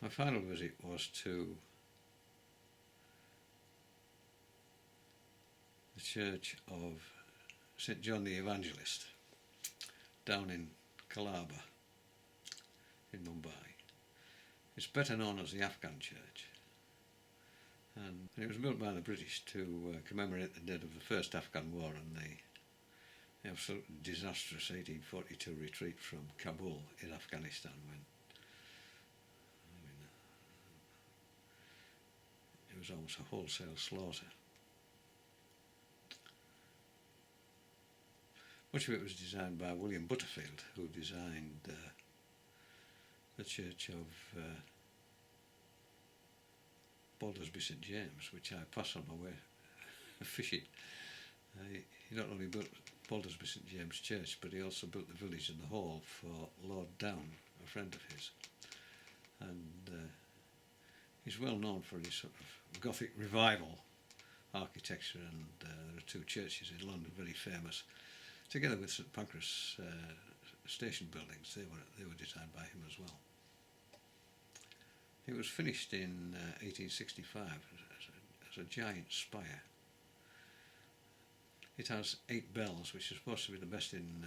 My final visit was to the church of St. John the Evangelist down in Colaba in Mumbai. It's better known as the Afghan church, and it was built by the British to commemorate the dead of the first Afghan war and the absolutely disastrous 1842 retreat from Kabul in Afghanistan, when it was almost a wholesale slaughter. Much of it was designed by William Butterfield, who designed the church of Baldersby St James, which I passed on my way fishing. He not only built Baldersby St James Church, but he also built the village and the hall for Lord Down, a friend of his. And he's well known for his sort of Gothic revival architecture, and there are two churches in London very famous, together with St Pancras station buildings. They were designed by him as well. It was finished in 1865 as a giant spire. It has 8 bells, which is supposed to be the best in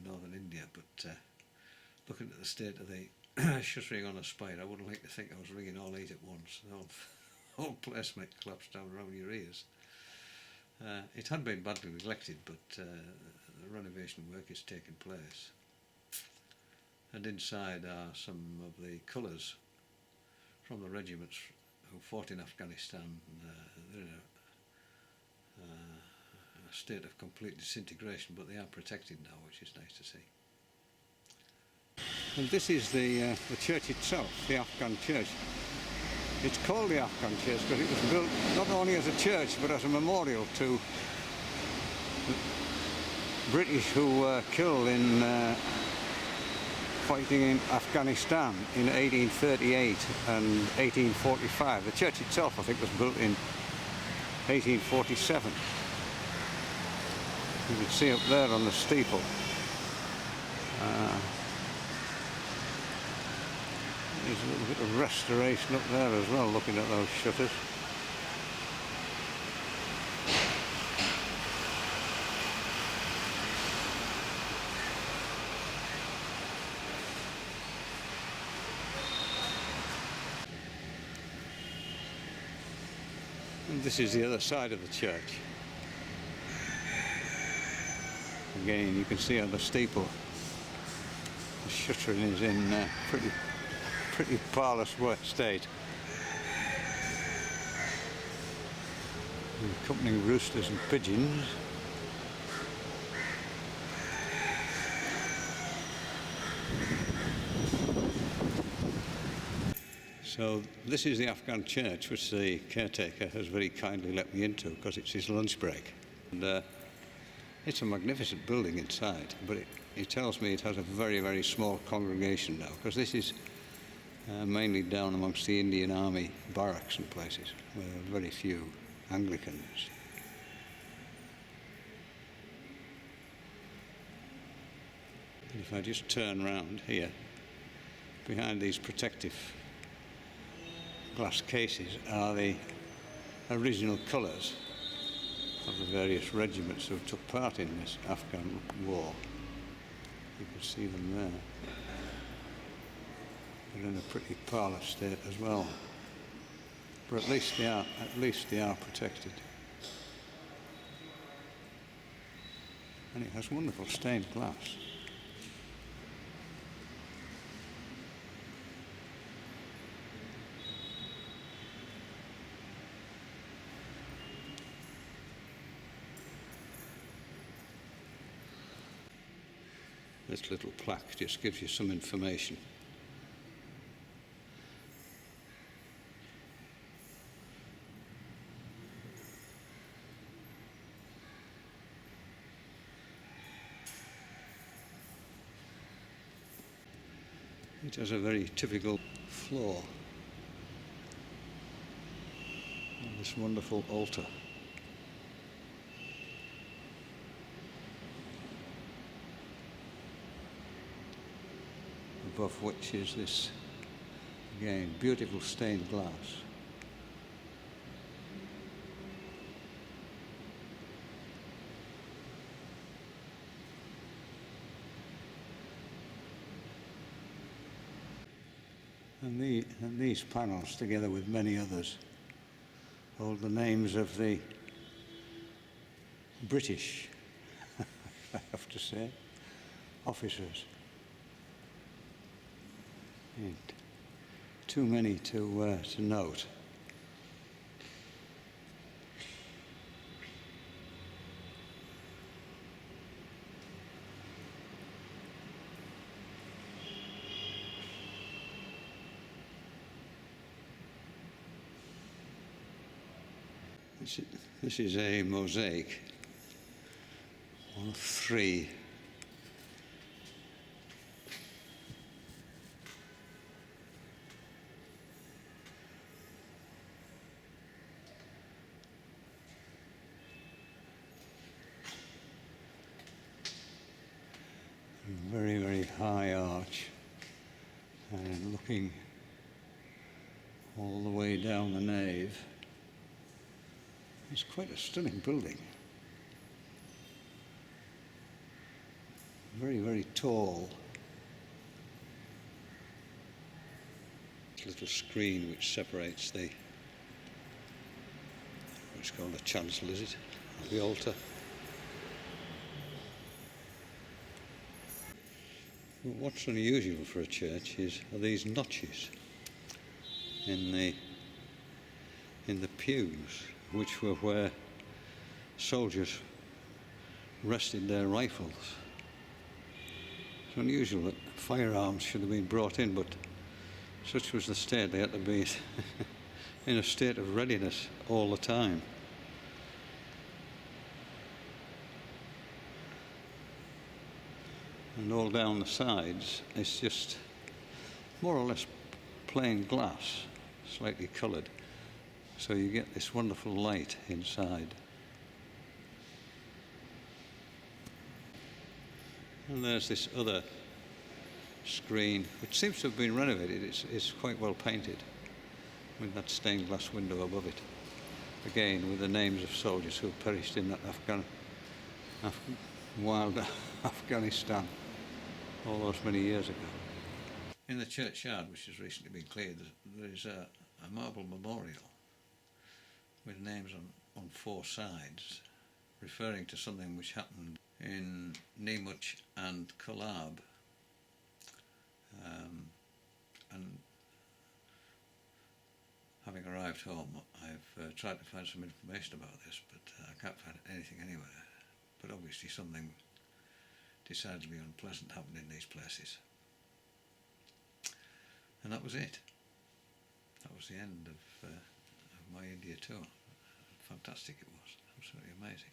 northern India. But looking at the state of the shuttering on a spire, I wouldn't like to think I was ringing all 8 at once. The whole place might collapse down around your ears. It had been badly neglected, but the renovation work is taking place. And inside are some of the colours from the regiments who fought in Afghanistan. They're in a state of complete disintegration, but they are protected now, which is nice to see. And this is the church itself, the Afghan church. It's called the Afghan church because it was built not only as a church but as a memorial to the British who were killed in fighting in Afghanistan in 1838 and 1845. The church itself, I think, was built in 1847. You can see up there on the steeple. There's a little bit of restoration up there as well, looking at those shutters. And this is the other side of the church. Again, you can see on the steeple the shuttering is in pretty parlous state. Accompanying roosters and pigeons. So this is the Afghan church, which the caretaker has very kindly let me into because it's his lunch break. And it's a magnificent building inside, but he tells me it has a very, very small congregation now, because this is mainly down amongst the Indian Army barracks and places, where there are very few Anglicans. And if I just turn round here, behind these protective glass cases are the original colours of the various regiments who took part in this Afghan war. You can see them there. They're in a pretty parlous state as well, but at least they are protected. And it has wonderful stained glass. This little plaque just gives you some information. It has a very typical floor. And this wonderful altar. Above which is this Again, beautiful stained glass. And these panels, together with many others, hold the names of the British, I have to say, officers. And too many to note. This is a mosaic, one of 3. Very, very high arch, and looking all the way down the nave. It's quite a stunning building. Very, very tall. Little screen which separates what's called the chancel, is it? The altar. What's unusual for a church are these notches in the pews, which were where soldiers rested their rifles. It's unusual that firearms should have been brought in, but such was the state, they had to be in a state of readiness all the time. And all down the sides, it's just more or less plain glass, slightly coloured. So you get this wonderful light inside. And there's this other screen, which seems to have been renovated. It's quite well painted, with that stained glass window above it. Again, with the names of soldiers who perished in that wild Afghanistan all those many years ago. In the churchyard, which has recently been cleared, there is a marble memorial with names on 4 sides, referring to something which happened in Nemuch and Kulab. And having arrived home, I've tried to find some information about this, but I can't find anything anywhere. But obviously something decidedly unpleasant happened in these places. And that was it. That was the end of my India tour. Fantastic it was, absolutely amazing.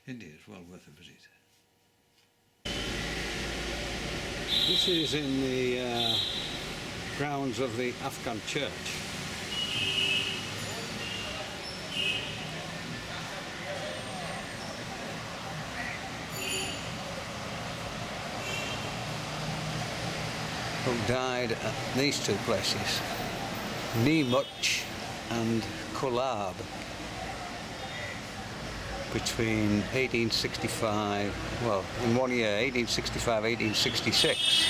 India is well worth a visit. This is in the grounds of the Afghan church. Who died at these 2 places, Nemuch and Kulab, between 1865, well, in one year, 1865, 1866.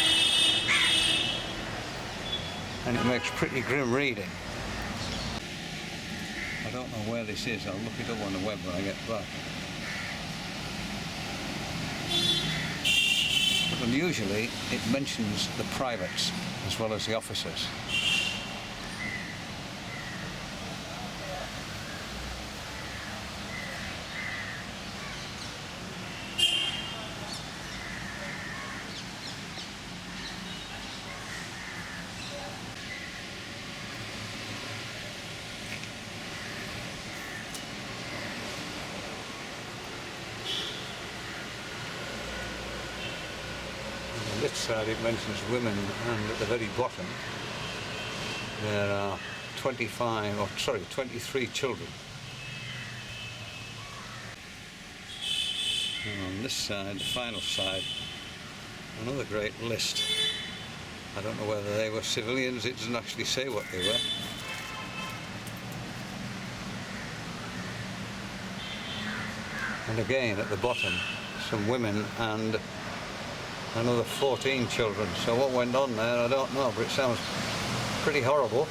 And it makes pretty grim reading. I don't know where this is. I'll look it up on the web when I get back. But unusually, it mentions the privates as well as the officers. On this side it mentions women, and at the very bottom there are 23 children. And on this side, the final side, another great list I don't know whether they were civilians, it doesn't actually say what they were. And again at the bottom, some women and another 14 children. So what went on there, I don't know, but it sounds pretty horrible.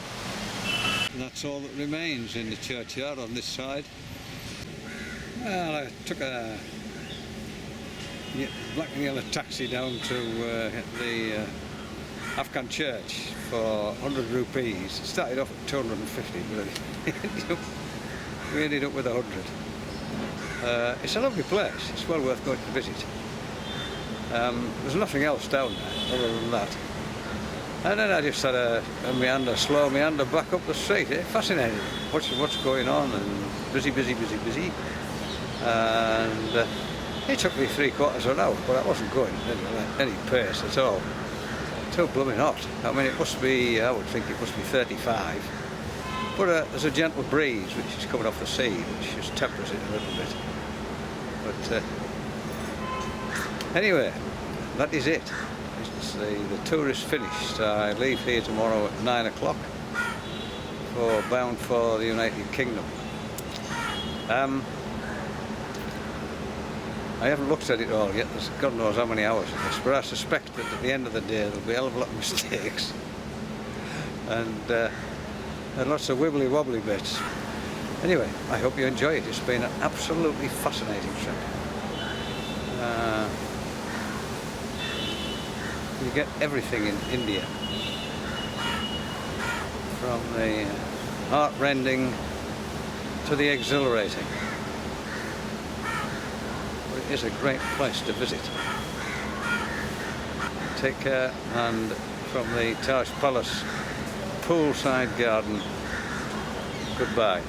And that's all that remains in the churchyard on this side. Well, I took a black and yellow taxi down to the Afghan church for 100 rupees. It started off at 250, but we ended up with 100. It's a lovely place, it's well worth going to visit. There's nothing else down there other than that. And then I just had a slow meander back up the street. Fascinating, what's going on, and busy. And it took me 3/4 of an hour, but I wasn't going at any pace at all. Too blooming hot. I mean, it must be, I would think it must be 35. But there's a gentle breeze which is coming off the sea, which just tempers it a little bit. But anyway, that is it. The tour is finished. I leave here tomorrow at 9 o'clock bound for the United Kingdom. I haven't looked at it all yet. There's God knows how many hours in this, but I suspect that at the end of the day there'll be a hell of a lot of mistakes and lots of wibbly wobbly bits. Anyway, I hope you enjoy it. It's been an absolutely fascinating trip. You get everything in India, from the heart-rending to the exhilarating. But it is a great place to visit. Take care, and from the Taj Palace poolside garden, goodbye.